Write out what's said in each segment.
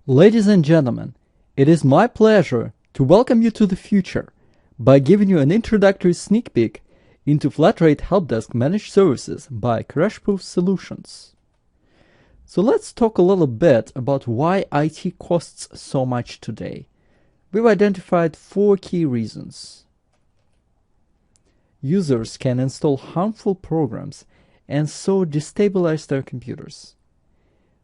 Ladies and gentlemen, it is my pleasure to welcome you to the future by giving you an introductory sneak peek into Flat-Rate Help Desk Managed Services by Crashproof Solutions. So let's talk a little bit about why IT costs so much today. We've identified 4 key reasons. Users can install harmful programs and so destabilize their computers.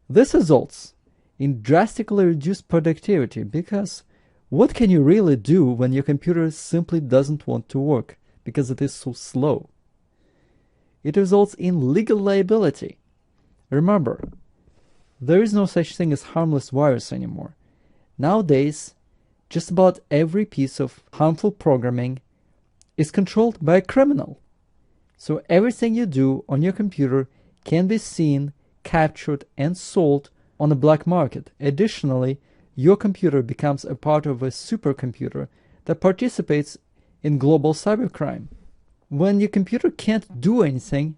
This results in drastically reduced productivity because what can you really do when your computer simply doesn't want to work because it is so slow? It results in legal liability. Remember, there is no such thing as harmless virus anymore. Nowadays, just about every piece of harmful programming is controlled by a criminal. So everything you do on your computer can be seen, captured, and sold on the black market. Additionally, your computer becomes a part of a supercomputer that participates in global cybercrime. When your computer can't do anything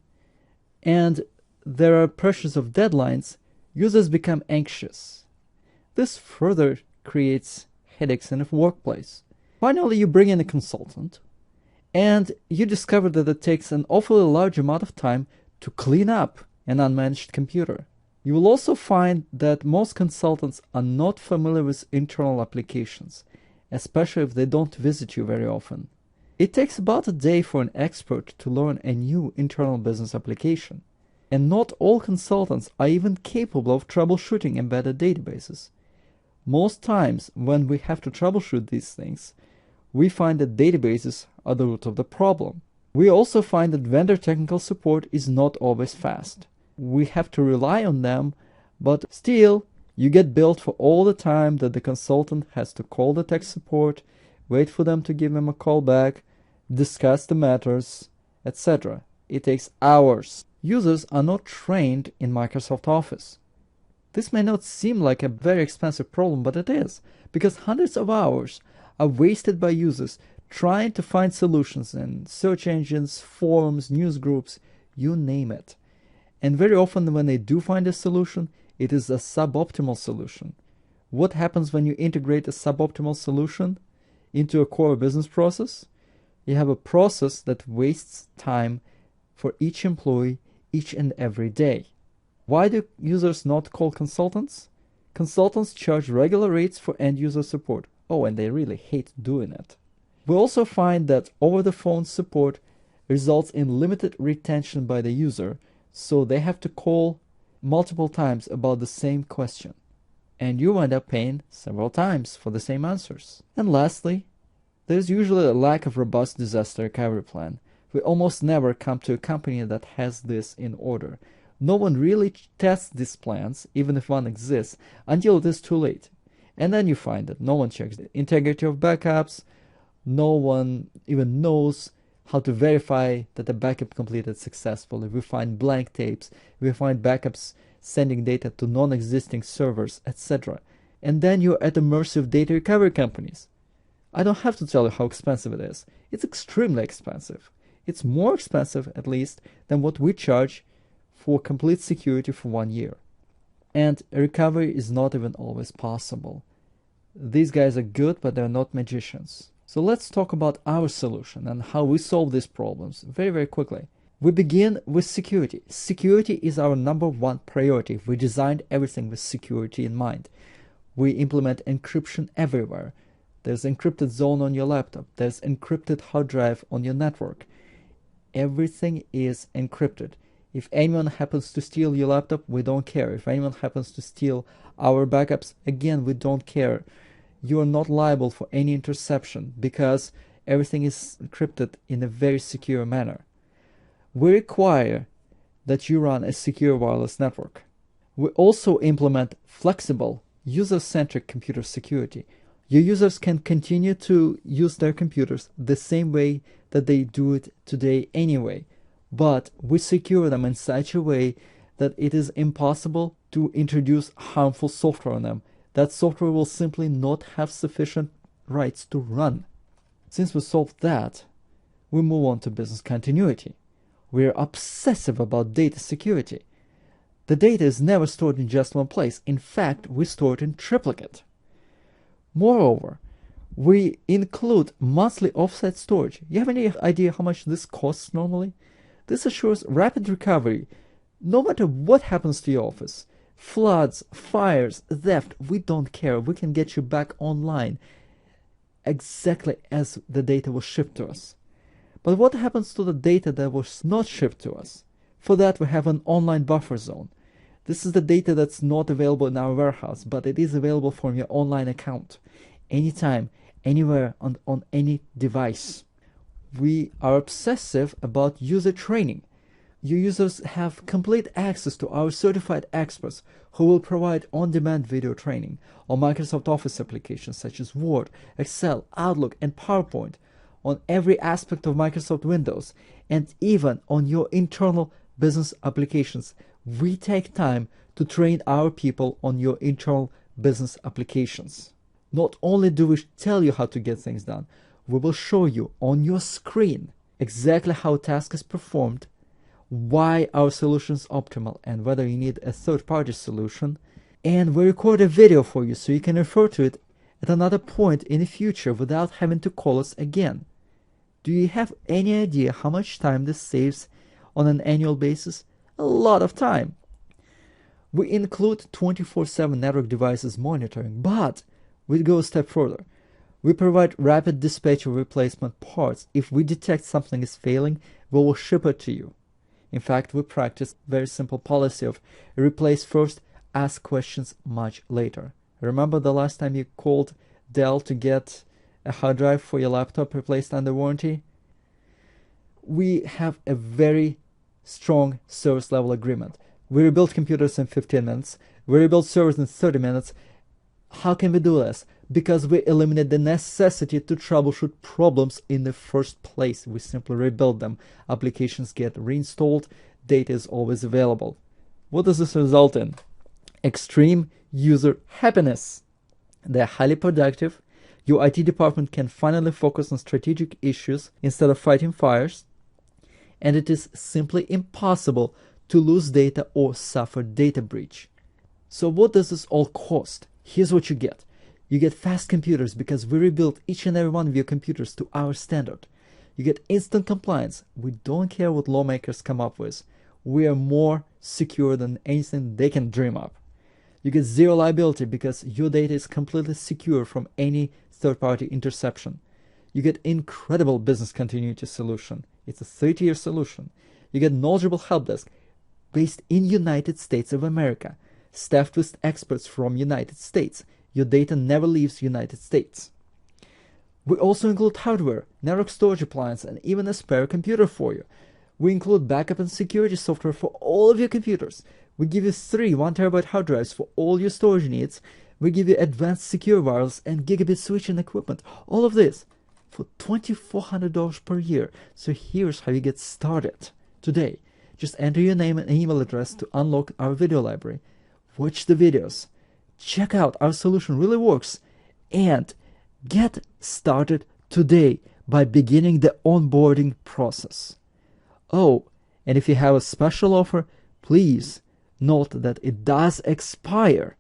and there are pressures of deadlines, users become anxious. This further creates headaches in the workplace. Finally, you bring in a consultant and you discover that it takes an awfully large amount of time to clean up an unmanaged computer. You will also find that most consultants are not familiar with internal applications, especially if they don't visit you very often. It takes about a day for an expert to learn a new internal business application, and not all consultants are even capable of troubleshooting embedded databases. Most times when we have to troubleshoot these things, we find that databases are the root of the problem. We also find that vendor technical support is not always fast. We have to rely on them, but still, you get billed for all the time that the consultant has to call the tech support, wait for them to give him a call back, discuss the matters, etc. It takes hours. Users are not trained in Microsoft Office. This may not seem like a very expensive problem, but it is, because hundreds of hours are wasted by users trying to find solutions in search engines, forums, news groups, you name it. And very often when they do find a solution, it is a suboptimal solution. What happens when you integrate a suboptimal solution into a core business process? You have a process that wastes time for each employee each and every day. Why do users not call consultants? Consultants charge regular rates for end-user support. Oh, and they really hate doing it. We also find that over-the-phone support results in limited retention by the user, so they have to call multiple times about the same question. And you end up paying several times for the same answers. And lastly, there's usually a lack of robust disaster recovery plan. We almost never come to a company that has this in order. No one really tests these plans, even if one exists, until it is too late. And then you find that no one checks the integrity of backups, no one even knows how to verify that the backup completed successfully. We find blank tapes, we find backups sending data to non-existing servers, etc. And then you're at the mercy of data recovery companies. I don't have to tell you how expensive it is. It's extremely expensive. It's more expensive, at least, than what we charge for complete security for 1 year. And recovery is not even always possible. These guys are good, but they're not magicians. So let's talk about our solution and how we solve these problems very, very quickly. We begin with security. Security is our #1 priority. We designed everything with security in mind. We implement encryption everywhere. There's encrypted zone on your laptop. There's encrypted hard drive on your network. Everything is encrypted. If anyone happens to steal your laptop, we don't care. If anyone happens to steal our backups, again, we don't care. You are not liable for any interception because everything is encrypted in a very secure manner. We require that you run a secure wireless network. We also implement flexible, user-centric computer security. Your users can continue to use their computers the same way that they do it today anyway, but we secure them in such a way that it is impossible to introduce harmful software on them. That software will simply not have sufficient rights to run. Since we solved that, we move on to business continuity. We are obsessive about data security. The data is never stored in just one place. In fact, we store it in triplicate. Moreover, we include monthly offsite storage. You have any idea how much this costs normally? This assures rapid recovery no matter what happens to your office. Floods, fires, theft, we don't care. We can get you back online exactly as the data was shipped to us. But what happens to the data that was not shipped to us? For that, we have an online buffer zone. This is the data that's not available in our warehouse, but it is available from your online account, anytime, anywhere, on any device. We are obsessive about user training. Your users have complete access to our certified experts who will provide on-demand video training on Microsoft Office applications such as Word, Excel, Outlook, and PowerPoint, on every aspect of Microsoft Windows, and even on your internal business applications. We take time to train our people on your internal business applications. Not only do we tell you how to get things done, we will show you on your screen exactly how a task is performed, why our solution is optimal, and whether you need a third-party solution. And we record a video for you so you can refer to it at another point in the future without having to call us again. Do you have any idea how much time this saves on an annual basis? A lot of time. We include 24/7 network devices monitoring, but we go a step further. We provide rapid dispatch of replacement parts. If we detect something is failing, we will ship it to you. In fact, we practice a very simple policy of replace first, ask questions much later. Remember the last time you called Dell to get a hard drive for your laptop replaced under warranty? We have a very strong service level agreement. We rebuild computers in 15 minutes. We rebuild servers in 30 minutes. How can we do this? Because we eliminate the necessity to troubleshoot problems in the first place. We simply rebuild them. Applications get reinstalled. Data is always available. What does this result in? Extreme user happiness. They're highly productive. Your IT department can finally focus on strategic issues instead of fighting fires. And it is simply impossible to lose data or suffer data breach. So what does this all cost? Here's what you get. You get fast computers because we rebuilt each and every one of your computers to our standard. You get instant compliance. We don't care what lawmakers come up with. We are more secure than anything they can dream up. You get zero liability because your data is completely secure from any third-party interception. You get incredible business continuity solution. It's a 30-year solution. You get knowledgeable help desk based in United States of America, staffed with experts from United States. Your data never leaves United States. We also include hardware, network storage appliance, and even a spare computer for you. We include backup and security software for all of your computers. We give you 3 1TB hard drives for all your storage needs. We give you advanced secure wireless and gigabit switching equipment. All of this for $2,400 per year. So here's how you get started today. Just enter your name and email address to unlock our video library. Watch the videos. Check out our solution really works. And get started today by beginning the onboarding process. Oh, and if you have a special offer, please note that it does expire